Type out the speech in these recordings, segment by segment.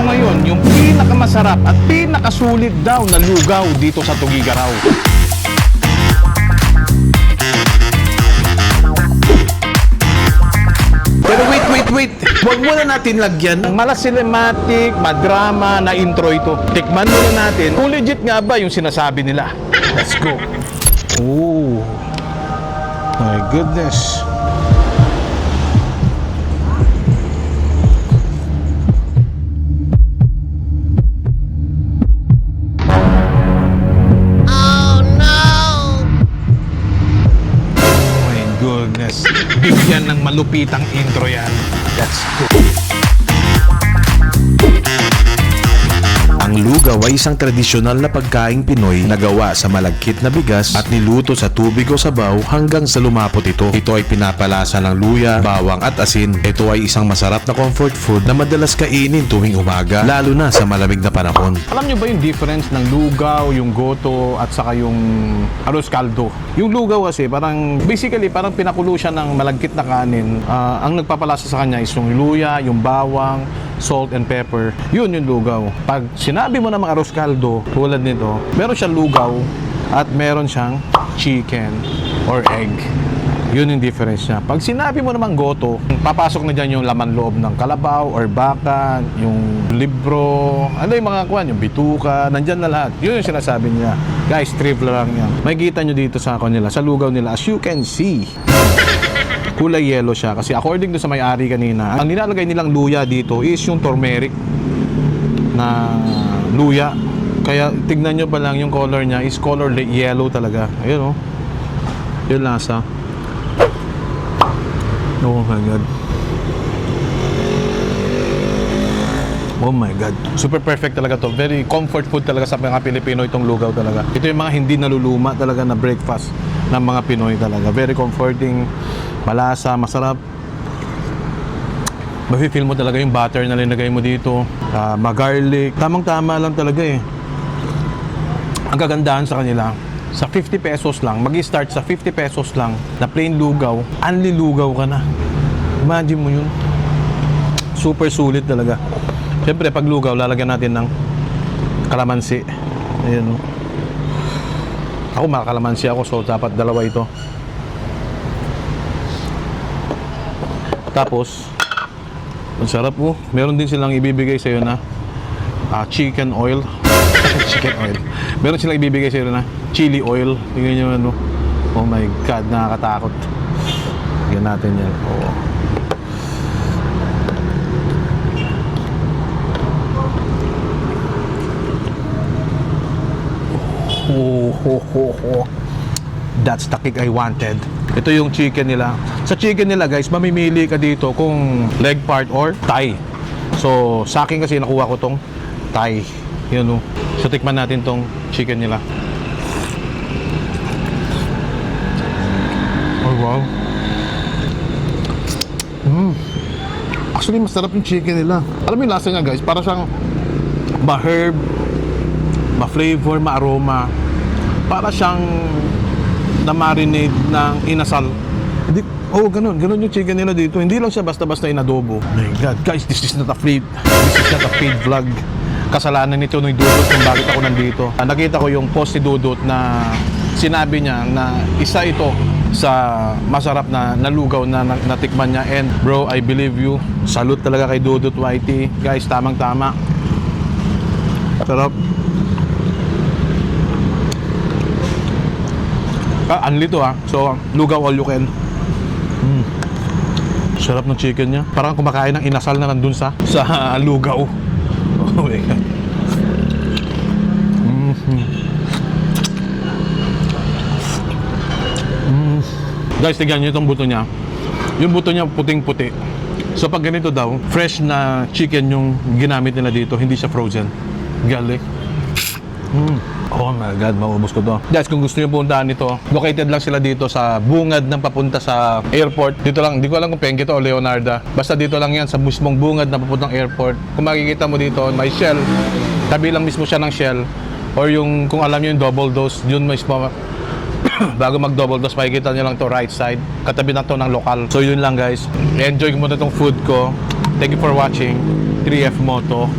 ngayon yung pinakamasarap at pinakasulit daw na lugaw dito sa Tugigaraw. Pero wait. Huwag muna natin lagyan ng mala-cinematic, madrama na intro ito. Tikman muna natin kung legit nga ba yung sinasabi nila. Let's go. Oh, my goodness. Goodness. Bigyan ng malupitang intro yan. Let's go. Ang lugaw ay isang tradisyonal na pagkaing Pinoy na gawa sa malagkit na bigas at niluto sa tubig o sabaw hanggang sa lumapot ito. Ito ay pinapalasa ng luya, bawang at asin. Ito ay isang masarap na comfort food na madalas kainin tuwing umaga, lalo na sa malamig na panahon. Alam nyo ba yung difference ng lugaw, yung goto, at saka yung arroz caldo? Yung lugaw kasi basically parang pinakulo siya ng malagkit na kanin. Ang nagpapalasa sa kanya is yung luya, yung bawang, salt and pepper. Yun yung lugaw. Pag sinabi mo namang arroz caldo, tulad nito, meron siyang lugaw at meron siyang chicken or egg. Yun yung difference niya. Pag sinabi mo namang goto, papasok na dyan yung laman loob ng kalabaw or baka, yung libro, ano yung mga kuwan, yung bituka, nandyan na lahat. Yun yung sinasabi niya. Guys, trivia lang yan. May kita nyo dito sa kanila, sa lugaw nila, as you can see. Kulay yellow siya kasi according to sa may-ari kanina, ang nilalagay nilang luya dito is yung turmeric na luya. Kaya tignan nyo pa lang yung color niya is color yellow talaga. Ayun, oh. Yung lasa. Oh my God. Oh my God. Super perfect talaga to. Very comfort food talaga sa mga Pilipino itong lugaw talaga. Ito yung mga hindi naluluma talaga na breakfast ng mga Pinoy talaga. Very comforting, malasa, masarap. Mafe-feel mo talaga yung butter na linagay mo dito. Magarlic. Tamang-tama lang talaga eh. Ang kagandahan sa kanila, sa 50 pesos lang, mag-start sa 50 pesos lang na plain lugaw, only lugaw ka na. Imagine mo yun. Super sulit talaga. Siyempre, pag lugaw, lalagyan natin ng kalamansi. Ayan, oh. Ako, makakalamansi ako, so dapat dalawa ito. Tapos, ang sarap po. Meron din silang ibibigay sa'yo na chicken oil. Chicken oil. Meron silang ibibigay sa'yo na chili oil. Tingnan nyo ano. Oh my God, nakakatakot. Tingnan natin yan. Oh. That's the kick I wanted. Ito yung chicken nila. Sa chicken nila guys, mamimili ka dito kung leg part or thigh. So sa akin kasi nakuha ko tong thigh. Yun o. So tikman natin tong chicken nila. Oh wow. Actually masarap yung chicken nila. Alam mo yung lasa niya guys, para siyang ma-herb, ma-flavor, ma-aroma. Para siyang na-marinate ng inasal. Ganun yung chicken nila dito. Hindi lang siya basta-basta inadobo. Oh my God, guys, this is not a paid vlog. Kasalanan nito ni Dudut kung bakit ako nandito. Nakita ko yung post ni Dudut na sinabi niya na isa ito sa masarap na lugaw na natikman niya. And bro, I believe you. Salute talaga kay Dudut YT. Guys, tamang-tama. Sarap. Anli to ha. So, lugaw all you can. Sarap ng chicken niya. Parang kumakain ng inasal na nandun sa lugaw. Oh my God. Guys, tignan nyo itong buto niya. Yung buto niya puting-puti. So, pag ganito daw, fresh na chicken yung ginamit nila dito. Hindi siya frozen. Galing. Oh my God, maubos ko to. Guys, kung gusto nyo puntahan ito, located lang sila dito sa bungad ng papunta sa airport. Dito lang, di ko alam kung Pengito o Leonardo. Basta dito lang yan, sa mismong bungad na papuntang airport. Kung makikita mo dito, may Shell. Tabi lang mismo siya ng Shell. Or yung, kung alam nyo yung double dose, yun mismo. Bago mag double dose, makikita nyo lang to right side. Katabi na to ng lokal. So yun lang guys. Enjoy mo na itong food ko. Thank you for watching. 3F Moto.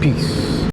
Peace.